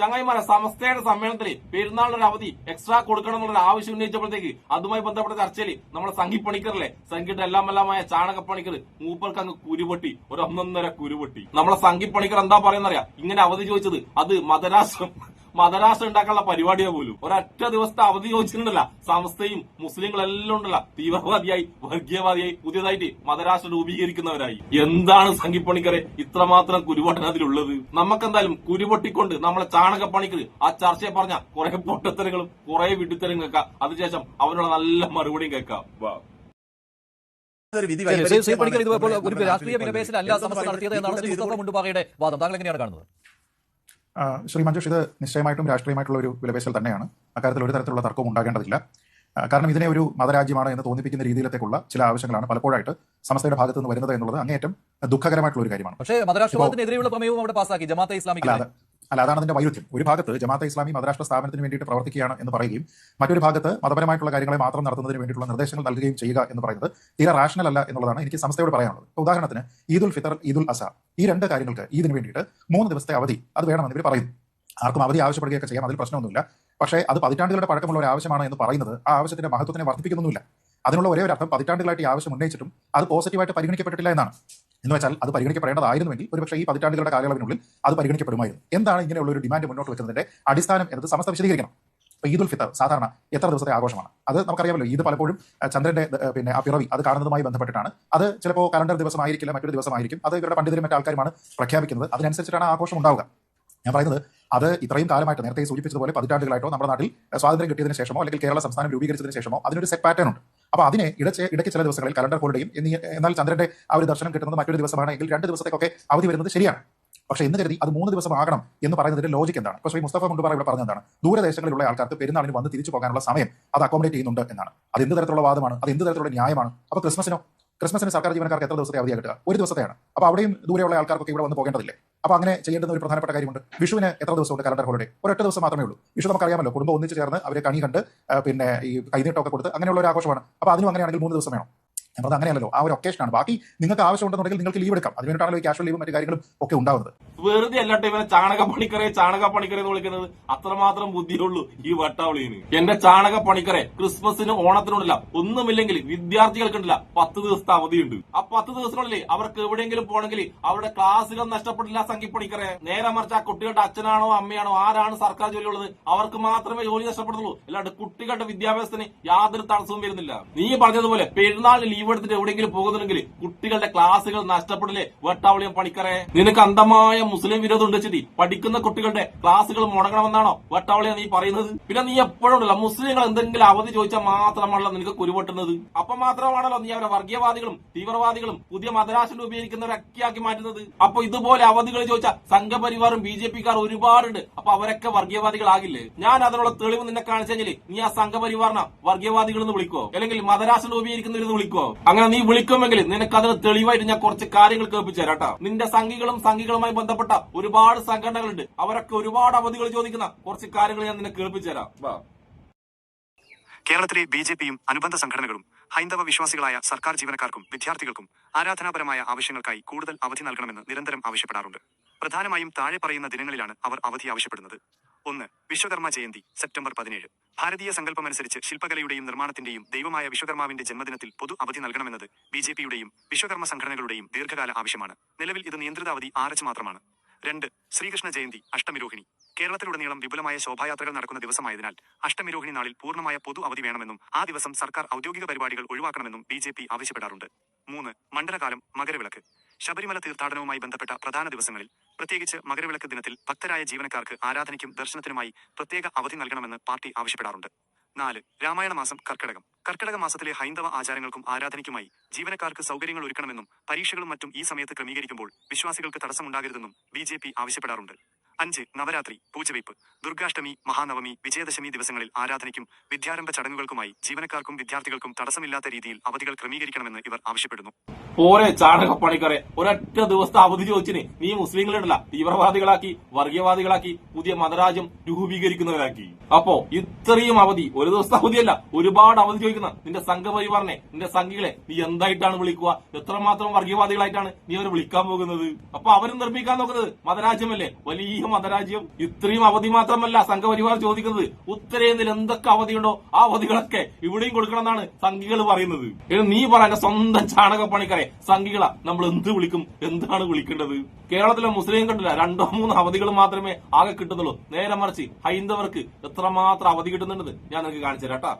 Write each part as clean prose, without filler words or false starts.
ചങ്ങായിമാരെ സമസ്തയുടെ സമ്മേളനത്തിൽ പെരുന്നാളിനൊരു അവധി എക്സ്ട്രാ കൊടുക്കണം എന്നുള്ള ആവശ്യം ഉന്നയിച്ചപ്പോഴത്തേക്ക് അതുമായി ബന്ധപ്പെട്ട ചർച്ചയിൽ നമ്മുടെ സംഘി പണിക്കറല്ലേ, സംഘിയുടെ എല്ലാമെല്ലാമായ ചാണകപ്പണിക്കർ മൂപ്പർക്ക് അങ്ങ് കുരുപൊട്ടി, ഒരു ഒന്നൊന്നര കുരുപൊട്ടി. നമ്മളെ സംഘി പണിക്കർ എന്താ പറയുന്നറിയാം, ഇങ്ങനെ അവധി ചോദിച്ചത് അത് മതരാഷ്ട്രം ഉണ്ടാക്കാനുള്ള പരിപാടിയാ പോലും. ഒരൊറ്റ ദിവസത്തെ അവധി ചോദിച്ചിട്ടുണ്ടല്ല, സമസ്തയും മുസ്ലിങ്ങളെല്ലാം ഉണ്ടല്ല തീവ്രവാദിയായി വർഗീയവാദിയായി പുതിയതായിട്ട് മതരാഷ്ട്രം രൂപീകരിക്കുന്നവരായി. എന്താണ് സംഘിപ്പണിക്കരെ ഇത്രമാത്രം കുരുപൊട്ടൻ അതിലുള്ളത്? നമുക്കെന്തായാലും കുരുപൊട്ടിക്കൊണ്ട് നമ്മളെ ചാണകപ്പണിക്കർ ആ ചർച്ചയെ പറഞ്ഞ കുറെ പൊട്ടത്തരങ്ങളും കുറെ വിഡിത്തരം കേൾക്കാം. അതിനുശേഷം അവനുള്ള നല്ല മറുപടിയും കേൾക്കാം. ഒരു രാഷ്ട്രീയ വിലപേശലല്ല സമസ്ത നടത്തിയത് എന്നാണ് ശ്രീ മുസ്തഫ മുണ്ടുപാറയുടെ വാദം. താങ്കൾ എങ്ങനെയാണ് കാണുന്നത്? ശ്രീ മഞ്ജുഷ്, ഇത് നിശ്ചയമായിട്ടും രാഷ്ട്രീയമായിട്ടുള്ള ഒരു വിലപേശൽ തന്നെയാണ്. അക്കാര്യത്തിൽ ഒരു തരത്തിലുള്ള തർക്കവും ഉണ്ടാകേണ്ടതില്ല. കാരണം ഇതിനെ ഒരു മതരാജ്യമാണ് എന്ന് തോന്നിപ്പിക്കുന്ന രീതിയിലേക്കുള്ള ചില ആവശ്യങ്ങളാണ് പലപ്പോഴായിട്ട് സമസ്തയുടെ ഭാഗത്ത് നിന്ന് വരുന്നത് എന്നുള്ളത് അങ്ങേയറ്റം ദുഃഖകരമായിട്ടുള്ള ഒരു കാര്യമാണ്. പക്ഷേ മതരാഷ്ട്രവാദത്തിനെതിരെയുള്ള പ്രമേയവും അവിടെ പാസാക്കി ജമാഅത്തെ ഇസ്ലാമിക്ക്. അതാണ് അതിന്റെ വൈരുദ്ധ്യം. ഒരു ഭാഗത്ത് ജമാഅത്തെ ഇസ്ലാമി മതരാഷ്ട്ര സ്ഥാപനത്തിന് വേണ്ടിയിട്ട് പ്രവർത്തിക്കുകയാണ് എന്ന് പറയുകയും മറ്റൊരു ഭാഗത്ത് മതപരമായിട്ടുള്ള കാര്യങ്ങളെ മാത്രം നടത്തുന്നതിന് വേണ്ടിയിട്ടുള്ള നിർദ്ദേശങ്ങൾ നൽകുകയും ചെയ്യുക എന്ന് പറയുന്നത് തീരെ റാഷണൽ അല്ല എന്നുള്ളതാണ് എനിക്ക് സംസ്ഥയോട് പറയാനുള്ളത്. ഉദാഹരണത്തിന് ഈദുൽ ഫിത്തർ, ഈദുൽ അസ, ഈ രണ്ട് കാര്യങ്ങൾക്ക് ഈദിന് വേണ്ടിയിട്ട് 3 ദിവസത്തെ അവധി അത് വേണമെന്ന് ഇവർ പറയുന്നു. ആർക്കും അവധി ആവശ്യപ്പെടുകയൊക്കെ ചെയ്യാം, അതിൽ പ്രശ്നമൊന്നുമില്ല. പക്ഷേ അത് പതിറ്റാണ്ടുകളുടെ പഴക്കമുള്ള ഒരു ആവശ്യമാണ് എന്ന് പറയുന്നത് ആ ആവശ്യത്തിന്റെ മഹത്വത്തിനെ വർദ്ധിപ്പിക്കുന്നില്ല. അതിനുള്ള ഒരേ ഒരു അർത്ഥം പതിറ്റാണ്ടുകളായിട്ട് ഈ ആവശ്യം ഉന്നയിച്ചിട്ടും അത് പോസിറ്റീവായിട്ട് പരിഗണിക്കപ്പെട്ടിട്ടില്ല എന്നാണ്. എന്ന് വെച്ചാൽ അത് പരിഗണിക്കപ്പെടേണ്ടതായിരുന്നുവെങ്കിൽ ഒരുപക്ഷെ ഈ പതിറ്റാണ്ടുകളുടെ കാലയളവിനുള്ളിൽ അത് പരിഗണിക്കപ്പെടുമായിരുന്നു. എന്താണ് ഇങ്ങനെയുള്ള ഒരു ഡിമാൻഡ് മുന്നോട്ട് വെക്കുന്നതിന്റെ അടിസ്ഥാനം എന്നത് സമസ്ത വിശദീകരിക്കണം. ഇപ്പോൾ ഈദുൽ ഫിത്തർ സാധാരണ എത്ര ദിവസത്തെ ആഘോഷമാണ്? അത് നമുക്കറിയാമല്ലോ. ഈദ് പലപ്പോഴും ചന്ദ്രന്റെ ആ പിറവി അത് കാണുന്നതുമായി ബന്ധപ്പെട്ടിട്ടാണ്. അത് ചിലപ്പോൾ കലണ്ടർ ദിവസമായിരിക്കില്ല, മറ്റൊരു ദിവസമായിരിക്കും. അത് ഇവരുടെ പണ്ഡിതരും മറ്റു ആൾക്കാരുമാണ് പ്രഖ്യാപിക്കുന്നത്. അതിനനുസരിച്ചിട്ടാണ് ആഘോഷം ഉണ്ടാവുക. ഞാൻ പറയുന്നത് അത് ഇത്രയും കാലമായിട്ട് നേരത്തെ സൂചിപ്പിച്ചതുപോലെ പതിറ്റാണ്ടുകളായിട്ടോ നമ്മുടെ നാട്ടിൽ സ്വാതന്ത്ര്യം കിട്ടിയതിനു ശേഷമോ അല്ലെങ്കിൽ കേരള സംസ്ഥാനം രൂപീകരിച്ചതിന് ശേഷമോ അതിനൊരു സെറ്റ് പാറ്റേൺ ഉണ്ട്. അപ്പോൾ അതിനെ ഇടയ്ക്ക് ചില ദിവസങ്ങളിൽ കലണ്ടർ ഹോളിഡേയും എന്നാൽ ചന്ദ്രന്റെ ആ ഒരു ദർശനം കിട്ടുന്നത് മറ്റൊരു ദിവസമാണെങ്കിൽ 2 ദിവസത്തേക്കൊക്കെ അവധി വരുന്നത് ശരിയാണ്. പക്ഷേ എന്ന് കരുതി അത് 3 ദിവസം ആകണം എന്ന് പറയുന്നതിന്റെ ലോജിക്ക് എന്താണ്? ഇപ്പോൾ ശ്രീ മുസ്തഫ മുണ്ടുപാറ ഇവിടെ പറഞ്ഞതാണ് ദൂരദേശങ്ങളിലുള്ള ആൾക്കാർക്ക് പെരുന്നാളിന് വന്ന് തിരിച്ചു പോകാനുള്ള സമയം അത് അക്കോമഡേറ്റ് ചെയ്യുന്നുണ്ട് എന്നാണ്. അത് എന്ത് തരത്തിലുള്ള വാദമാണ്? അത് എന്ത് തരത്തിലുള്ള ന്യായമാണ്? അപ്പോൾ ക്രിസ്മസിന് സർക്കാർ ജീവനക്കാർക്ക് എത്ര ദിവസത്തെ അവധിയാണ് കിട്ടുക? 1 ദിവസത്തെയാണ്. അപ്പോൾ അവിടെയും ദൂരെയുള്ള ആൾക്കാർക്കൊക്കെ ഇവിടെ വന്ന് പോകേണ്ടതില്ലേ? അപ്പോൾ അങ്ങനെ ചെയ്യേണ്ടുന്ന ഒരു പ്രധാനപ്പെട്ട കാര്യമുണ്ട്. വിഷുവിന് എത്ര ദിവസമുണ്ട് കലണ്ടർ ഹോളിഡേ? 1 ദിവസം മാത്രമേ ഉള്ളൂ. വിഷു നമുക്കറിയാമല്ലോ, കുടുംബം ഒന്നിച്ച് ചേർന്ന് അവരെ കണി കണ്ട് പിന്നെ ഈ കൈനീട്ടമൊക്കെ കൊടുത്ത് അങ്ങനെയുള്ള ഒരു ആഘോഷമാണ്. അപ്പോൾ അതിനും അങ്ങനെയാണെങ്കിൽ 3 ദിവസം വേണം. അപ്പോൾ അങ്ങനെയല്ലോ, ആ ഒരു ഒക്കേഷനാണ്. ബാക്കി നിങ്ങൾക്ക് ആവശ്യമുണ്ടെന്നുണ്ടെങ്കിൽ നിങ്ങൾക്ക് ലീവ് എടുക്കാം. അതിനുവേണ്ടിയിട്ടാണല്ലോ ഈ കാഷ്വൽ ലീവും മറ്റു കാര്യങ്ങളും ഒക്കെ ഉണ്ടാവുന്നത്. വെറുതെ അല്ലാട്ടെ ഇവരെ ചാണകപ്പണിക്കരെ എന്ന് വിളിക്കുന്നത്. അത്രമാത്രം ബുദ്ധിയുള്ളൂ ഈ വട്ടാവളിന്. എന്റെ ചാണകപ്പണിക്കരെ ക്രിസ്മസിന് ഓണത്തിനുണ്ടല്ല ഒന്നുമില്ലെങ്കിൽ വിദ്യാർത്ഥികൾക്കുണ്ടല്ല 10 ദിവസത്തെ അവധിയുണ്ട്. ആ 10 ദിവസങ്ങളിൽ അവർക്ക് എവിടെയെങ്കിലും പോകണമെങ്കിൽ അവരുടെ ക്ലാസുകൾ നഷ്ടപ്പെട്ടില്ല സംഘിപ്പണിക്കരെ. നേരെ മറിച്ച് ആ കുട്ടികളുടെ അച്ഛനാണോ അമ്മയാണോ ആരാണ് സർക്കാർ ജോലിയുള്ളത് അവർക്ക് മാത്രമേ ജോലി നഷ്ടപ്പെടുന്നുള്ളൂ. അല്ലാണ്ട് കുട്ടികളുടെ വിദ്യാഭ്യാസത്തിന് യാതൊരു തടസ്സവും വരുന്നില്ല. നീ പറഞ്ഞതുപോലെ പെരുന്നാളിന് ലീവ് എടുത്തിട്ട് എവിടെയെങ്കിലും പോകുന്നുണ്ടെങ്കിൽ കുട്ടികളുടെ ക്ലാസുകൾ നഷ്ടപ്പെടില്ലേ വട്ടാവളിയം പണിക്കരെ? നിനക്ക് അന്ധമായ മുസ്ലിം വിരോധം ഉണ്ടെച്ചിട്ട് പഠിക്കുന്ന കുട്ടികളുടെ ക്ലാസുകൾ മുടങ്ങണമെന്നാണോ വട്ടാവളിയ നീ പറയുന്നത്? പിന്നെ നീ എപ്പോഴും ഉണ്ടല്ലോ മുസ്ലിങ്ങൾ എന്തെങ്കിലും അവധി ചോദിച്ചാൽ മാത്രമാണല്ലോ നിനക്ക് കുരുപൊട്ടുന്നത്. അപ്പൊ മാത്രമാണല്ലോ നീ അവരെ വർഗീയവാദികളും തീവ്രവാദികളും പുതിയ മതരാഷ്ട്രം രൂപീകരിക്കുന്നവരൊക്കെയാക്കി മാറ്റുന്നത്. അപ്പൊ ഇതുപോലെ അവധികൾ ചോദിച്ചാൽ സംഘപരിവാറും BJP-ക്കാർ ഒരുപാടുണ്ട്. അപ്പൊ അവരൊക്കെ വർഗീയവാദികളാകില്ലേ? ഞാൻ അതിനുള്ള തെളിവ് നിന്നെ കാണിച്ചെങ്കിൽ നീ ആ സംഘപരിവാറിനെ വർഗീയവാദികൾ എന്ന് വിളിക്കോ അല്ലെങ്കിൽ മതരാഷ്ട്രം രൂപീകരിക്കുന്നവരെന്ന് വിളിക്കോ? അങ്ങനെ നീ വിളിക്കുമെങ്കിൽ നിനക്ക് അതിന് തെളിവായിട്ട് ഞാൻ കുറച്ച് കാര്യങ്ങൾ കേൾപ്പിച്ചു തരാട്ടോ. നിന്റെ സംഘികളുമായി ബന്ധപ്പെട്ട ഒരുപാട് സംഘടനകളുണ്ട്. അവരൊക്കെ ഒരുപാട് അവധികൾ ചോദിക്കുന്ന കുറച്ച് കാര്യങ്ങൾ ഞാൻ നിന്നെ കേൾപ്പിച്ചു തരാം. കേരളത്തിലെ BJP-യും അനുബന്ധ സംഘടനകളും ഹൈന്ദവ വിശ്വാസികളായ സർക്കാർ ജീവനക്കാർക്കും വിദ്യാർത്ഥികൾക്കും ആരാധനാപരമായ ആവശ്യങ്ങൾക്കായി കൂടുതൽ അവധി നൽകണമെന്ന് നിരന്തരം ആവശ്യപ്പെടാറുണ്ട്. പ്രധാനമായും താഴെ പറയുന്ന ദിനങ്ങളിലാണ് അവർ അവധി ആവശ്യപ്പെടുന്നത്. 1. വിശ്വകർമ്മ ജയന്തി സെപ്റ്റംബർ 17. ഭാരതീയ സങ്കല്പമനുസരിച്ച് ശില്പകലയുടെയും നിർമ്മാണത്തിന്റെയും ദൈവമായ വിശ്വകർമാവിന്റെ ജന്മദിനത്തിൽ പൊതു അവധി നൽകണമെന്നത് BJP-യുടെയും വിശ്വകർമ്മ സംഘടനകളുടെയും ദീർഘകാല ആവശ്യമാണ്. നിലവിൽ ഇത് നിയന്ത്രിത അവധി 6 മാത്രമാണ്. 2. ശ്രീകൃഷ്ണ ജയന്തി അഷ്ടമിരോഹിണി. കേരളത്തിലുടനീളം വിപുലമായ ശോഭായാത്രകൾ നടക്കുന്ന ദിവസമായതിനാൽ അഷ്ടമിരോഹിണി നാളിൽ പൂർണ്ണമായ പൊതു അവധി വേണമെന്നും ആ ദിവസം സർക്കാർ ഔദ്യോഗിക പരിപാടികൾ ഒഴിവാക്കണമെന്നും BJP ആവശ്യപ്പെടാറുണ്ട്. 3. മണ്ഡലകാലം മകരവിളക്ക്. ശബരിമല തീർത്ഥാടനവുമായി ബന്ധപ്പെട്ട പ്രധാന ദിവസങ്ങളിൽ പ്രത്യേകിച്ച് മകരവിളക്ക് ദിനത്തിൽ ഭക്തരായ ജീവനക്കാർക്ക് ആരാധനയ്ക്കും ദർശനത്തിനുമായി പ്രത്യേക അവധി നൽകണമെന്ന് പാർട്ടി ആവശ്യപ്പെടാറുണ്ട്. 4. രാമായണ മാസം കർക്കിടക മാസത്തിലെ ഹൈന്ദവ ആചാരങ്ങൾക്കും ആരാധനയ്ക്കുമായി ജീവനക്കാർക്ക് സൗകര്യങ്ങൾ ഒരുക്കണമെന്നും പരീക്ഷകളും മറ്റും ഈ സമയത്ത് ക്രമീകരിക്കുമ്പോൾ വിശ്വാസികൾക്ക് തടസ്സമുണ്ടാകരുതെന്നും BJP ആവശ്യപ്പെടാറുണ്ട്. 5. നവരാത്രി പൂജവയ്പ്. ദുർഗാഷ്ടമി, മഹാനവമി, വിജയദശമി ദിവസങ്ങളിൽ ആരാധനയ്ക്കും വിദ്യാരംഭ ചടങ്ങുകൾക്കുമായി ജീവനക്കാർക്കും വിദ്യാർത്ഥികൾക്കും തടസ്സമില്ലാത്ത രീതിയിൽ അവധികൾ ക്രമീകരിക്കണമെന്ന് ഇവർ ആവശ്യപ്പെടുന്നു. പോരെ ചാണകപ്പണിക്കരെ, ഒരൊറ്റ ദിവസത്തെ അവധി ചോദിച്ചിന് നീ മുസ്ലിങ്ങളുണ്ടല്ല തീവ്രവാദികളാക്കി വർഗീയവാദികളാക്കി പുതിയ മതരാജ്യം രൂപീകരിക്കുന്നവരാക്കി. അപ്പോ ഇത്രയും അവധി, ഒരു ദിവസത്തെ അവധിയല്ല ഒരുപാട് അവധി ചോദിക്കുന്ന നിന്റെ സംഘപരിവാറിനെ നിന്റെ സംഘികളെ നീ എന്തായിട്ടാണ് വിളിക്കുക? എത്രമാത്രം വർഗീയവാദികളായിട്ടാണ് നീ അവരെ വിളിക്കാൻ പോകുന്നത്? അപ്പൊ അവരും നിർമ്മിക്കാൻ നോക്കുന്നത് മതരാജ്യമല്ലേ? വലിയ പുതിയ മതരാജ്യം? ഇത്രയും അവധി മാത്രമല്ല സംഘപരിവാർ ചോദിക്കുന്നത്, ഉത്തരേന്ത്യയിൽ എന്തൊക്കെ അവധിയുണ്ടോ ആ അവധികളൊക്കെ ഇവിടെയും കൊടുക്കണമെന്നാണ് സംഘികൾ പറയുന്നത്. നീ പറയാൻ സ്വന്തം ചാണകപ്പണിക്കരെ സംഘികളെ നമ്മൾ എന്ത് വിളിക്കും? എന്താണ് വിളിക്കേണ്ടത്? കേരളത്തിലെ മുസ്ലിം കണ്ടില്ല 2-3 അവധികൾ മാത്രമേ ആകെ കിട്ടുന്നുള്ളൂ. നേരെ മറിച്ച് ഹൈന്ദവർക്ക് എത്രമാത്രം അവധി കിട്ടുന്നുണ്ടെന്ന് ഞാൻ നിങ്ങൾക്ക് കാണിച്ചു തരാം കേട്ടാ.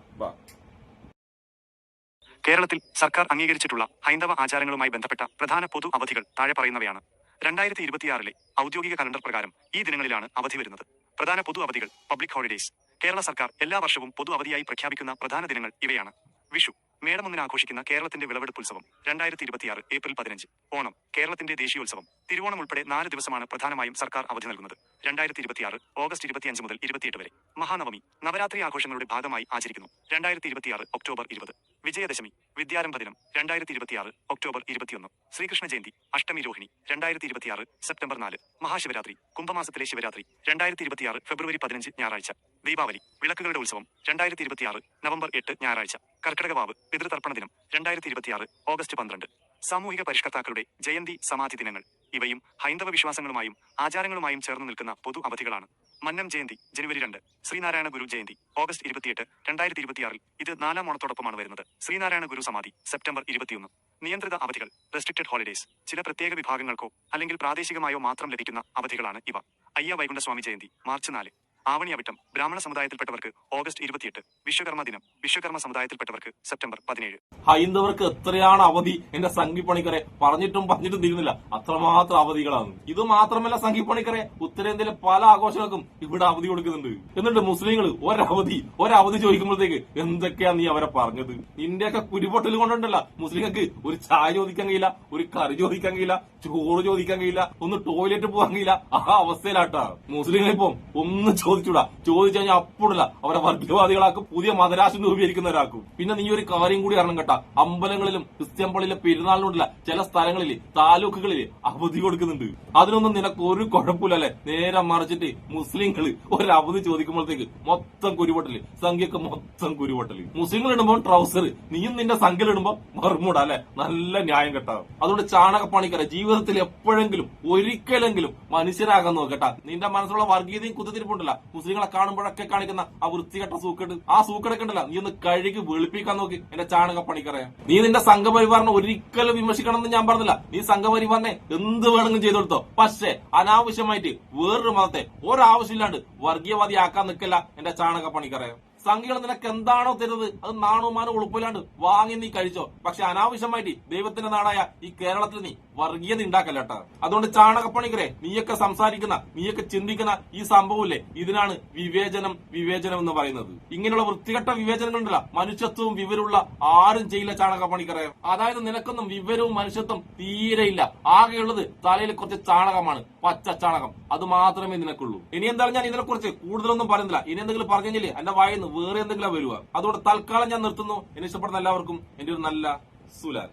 കേരളത്തിൽ സർക്കാർ അംഗീകരിച്ചിട്ടുള്ള ഹൈന്ദവ ആചാരങ്ങളുമായി ബന്ധപ്പെട്ട പ്രധാന പൊതു അവധികൾ താഴെ പറയുന്നവയാണ്. 2026 ഔദ്യോഗിക കലണ്ടർ പ്രകാരം ഈ ദിനങ്ങളിലാണ് അവധി വരുന്നത്. പ്രധാന പൊതു അവധികൾ, പബ്ലിക് ഹോളിഡേയ്സ്. കേരള സർക്കാർ എല്ലാ വർഷവും പൊതു അവധിയായി പ്രഖ്യാപിക്കുന്ന പ്രധാന ദിനങ്ങൾ ഇവയാണ്. വിഷു, മേടമൊന്നിന് ആഘോഷിക്കുന്ന കേരളത്തിന്റെ വിളവെടുപ്പുത്സവം 2026 ഏപ്രിൽ 15. ഓണം, കേരളത്തിന്റെ ദേശീയോത്സവം. തിരുവോണം ഉൾപ്പെടെ 4 ദിവസമാണ് പ്രധാനമായും സർക്കാർ അവധി നൽകുന്നത്. 2026 ഓഗസ്റ്റ് 25 മുതൽ 28 വരെ. മഹാനവമി, നവരാത്രി ആഘോഷങ്ങളുടെ ഭാഗമായി ആചരിക്കുന്നു. 2026 ഒക്ടോബർ 20. വിജയദശമി, വിദ്യാരംഭ ദിനം 2026 ഒക്ടോബർ 21. ശ്രീകൃഷ്ണ ജയന്തി, അഷ്ടമി രോഹിണി 2026 സെപ്റ്റംബർ 4. മഹാശിവരാത്രി, കുംഭമാസത്തിലെ ശിവരാത്രി 2026 ഫെബ്രുവരി 15 ഞായറാഴ്ച. ദീപാവലി, വിളക്കുകളുടെ ഉത്സവം 2026 നവംബർ 8 ഞായറാഴ്ച. കർക്കിടകവാവ്, പിതൃതർപ്പണ ദിനം 2026 ഓഗസ്റ്റ് 12. സാമൂഹിക പരിഷ്കർത്താക്കളുടെ ജയന്തി, സമാധി ദിനങ്ങൾ. ഇവയും ഹൈന്ദവ വിശ്വാസങ്ങളുമായും ആചാരങ്ങളുമായും ചേർന്ന് നിൽക്കുന്ന പൊതു അവധികളാണ്. മന്നം ജയന്തി ജനുവരി 2. ശ്രീനാരായണ ഗുരു ജയന്തി ഓഗസ്റ്റ് 28, 2026. ഇത് 4ാം ഓണത്തോടൊപ്പമാണ് വരുന്നത്. ശ്രീനാരായണ ഗുരു സമാധി സെപ്റ്റംബർ 21. നിയന്ത്രിത അവധികൾ, റെസ്ട്രിക്റ്റഡ് ഹോളിഡേയ്സ്. ചില പ്രത്യേക വിഭാഗങ്ങൾക്കോ അല്ലെങ്കിൽ പ്രാദേശികമായോ മാത്രം ലഭിക്കുന്ന അവധികളാണ് ഇവ. അയ്യ വൈകുണ്ഠസ്വാമി ജയന്തി മാർച്ച് 4. ആവണിയവിട്ടം ബ്രാഹ്മണ സമുദായത്തിൽപ്പെട്ടവർക്ക് ഓഗസ്റ്റ് 28. വിശ്വകർമ്മ ദിനം വിശ്വകർമ്മ സമുദായത്തിൽപ്പെട്ടവർക്ക് സെപ്റ്റംബർ 17. ഹൈന്ദവർക്ക് എത്രയാണ് അവധി? എന്റെ സംഘിപ്പണിക്കരെ പറഞ്ഞിട്ടും തീരുന്നില്ല, അത്രമാത്രം അവധികളാണ്. ഇത് മാത്രമല്ല സംഘിപ്പണിക്കരെ, ഉത്തരേന്ത്യയിലെ പല ആഘോഷങ്ങൾക്കും ഇവിടെ അവധി കൊടുക്കുന്നുണ്ട്. എന്നിട്ട് മുസ്ലിങ്ങൾ ഒരവധി ചോദിക്കുമ്പോഴത്തേക്ക് എന്തൊക്കെയാ നീ അവരെ പറഞ്ഞത്? നിന്റെയൊക്കെ കുരുപൊട്ടൽ കൊണ്ടുണ്ടല്ല മുസ്ലിങ്ങൾക്ക് ഒരു ചായ ചോദിക്കാൻ കഴിയില്ല, ഒരു കറി ചോദിക്കാൻ കഴിയില്ല, ചോറ് ചോദിക്കാൻ കഴിയില്ല, ഒന്ന് ടോയ്ലറ്റ് പോകാൻ കഴിയില്ല. ആ അവസ്ഥയിലാട്ടാ മുസ്ലിങ്ങളിപ്പം ഒന്നും ചോദിച്ചു കഴിഞ്ഞാൽ അപ്പോഴല്ല അവരെ വർഗീയവാദികളാക്കും, പുതിയ മതരാശി രൂപീകരിക്കുന്നവരാക്കും. പിന്നെ നീ ഒരു കാര്യം കൂടി അറിയണം കേട്ടാ, അമ്പലങ്ങളിലും ക്രിസ്ത്യൻ പള്ളിയിലെ പെരുന്നാളിനുള്ള ചില സ്ഥലങ്ങളിൽ താലൂക്കുകളിൽ അവധി കൊടുക്കുന്നുണ്ട്. അതിനൊന്നും നിനക്ക് ഒരു കുഴപ്പമില്ലല്ലേ? നേരെ മറിച്ചിട്ട് മുസ്ലിങ്ങൾ ഒരു അവധി ചോദിക്കുമ്പോഴത്തേക്ക് മൊത്തം കുരുപൊട്ടല്, സംഖ്യക്ക് മൊത്തം കുരുപൊട്ടല്. മുസ്ലിങ്ങൾ ഇടുമ്പോൾ ട്രൗസർ, നീയും നിന്റെ സംഖ്യയിൽ ഇടുമ്പോൾ ബർമുഡ അല്ലെ? നല്ല ന്യായം കേട്ടാ. അതുകൊണ്ട് ചാണകപ്പണിക്കരെ ജീവിതത്തിൽ എപ്പോഴെങ്കിലും ഒരിക്കലെങ്കിലും മനുഷ്യരാകാൻ നോക്കട്ടാ. നിന്റെ മനസ്സിലുള്ള വർഗീയതയും കുത്തിരിപ്പുണ്ടല്ല മുസ്ലിങ്ങളെ കാണുമ്പോഴൊക്കെ കാണിക്കുന്ന ആ വൃത്തികെട്ട സൂക്കേട്, ആ സൂക്കേടൊക്കെ ഉണ്ടല്ല, നീ ഒന്ന് കഴുകി വെളുപ്പിക്കാൻ നോക്കി എന്റെ ചാണകപ്പണിക്കറെ. നീ നിന്റെ സംഘപരിവാറിനെ ഒരിക്കലും വിമർശിക്കണം എന്ന് ഞാൻ പറഞ്ഞില്ല. നീ സംഘപരിവാറിനെ എന്ത് വേണമെങ്കിലും ചെയ്തു കൊടുത്തോ, പക്ഷേ അനാവശ്യമായിട്ട് വേറൊരു മതത്തെ ഒരാവശ്യമില്ലാണ്ട് വർഗീയവാദിയാക്കാൻ നിൽക്കല്ല എന്റെ ചാണകപ്പണിക്കറെ. സംഘികൾ നിനക്ക് എന്താണോ തരുന്നത് അത് നാണുമാനോ ഉളുപ്പില്ലാണ്ട് വാങ്ങി നീ കഴിച്ചോ, പക്ഷെ അനാവശ്യമായിട്ട് ദൈവത്തിന്റെ നാടായ ഈ കേരളത്തിൽ നീ വർഗീയത ഉണ്ടാക്കല്ലേട്ടാ. അതുകൊണ്ട് ചാണകപ്പണിക്കരെ, നീയൊക്കെ സംസാരിക്കുന്ന, നീയൊക്കെ ചിന്തിക്കുന്ന ഈ സംഭവമില്ലേ, ഇതിനാണ് വിവേചനം എന്ന് പറയുന്നത്. ഇങ്ങനെയുള്ള വൃത്തികെട്ട വിവേചനങ്ങളുണ്ടല്ല മനുഷ്യത്വവും വിവരമുള്ള ആരും ചെയ്യില്ല ചാണകപ്പണിക്കരെ. അതായത് നിനക്കൊന്നും വിവരവും മനുഷ്യത്വം തീരെയില്ല, ആകെയുള്ളത് തലയിൽ കുറച്ച് ചാണകമാണ്, പച്ച ചാണകം, അത് മാത്രമേ നിനക്കുള്ളൂ. ഇനി എന്തായാലും ഞാൻ ഇതിനെക്കുറിച്ച് കൂടുതലൊന്നും പറയുന്നില്ല. ഇനി എന്തെങ്കിലും പറഞ്ഞില്ലേ എന്റെ വായിന്ന് വേറെ എന്തെങ്കിലും വരുക. അതുകൊണ്ട് തൽക്കാലം ഞാൻ നിർത്തുന്നു. എന്നെ ഇഷ്ടപ്പെടുന്ന എല്ലാവർക്കും എന്റെ ഒരു നല്ല സുലാൻ.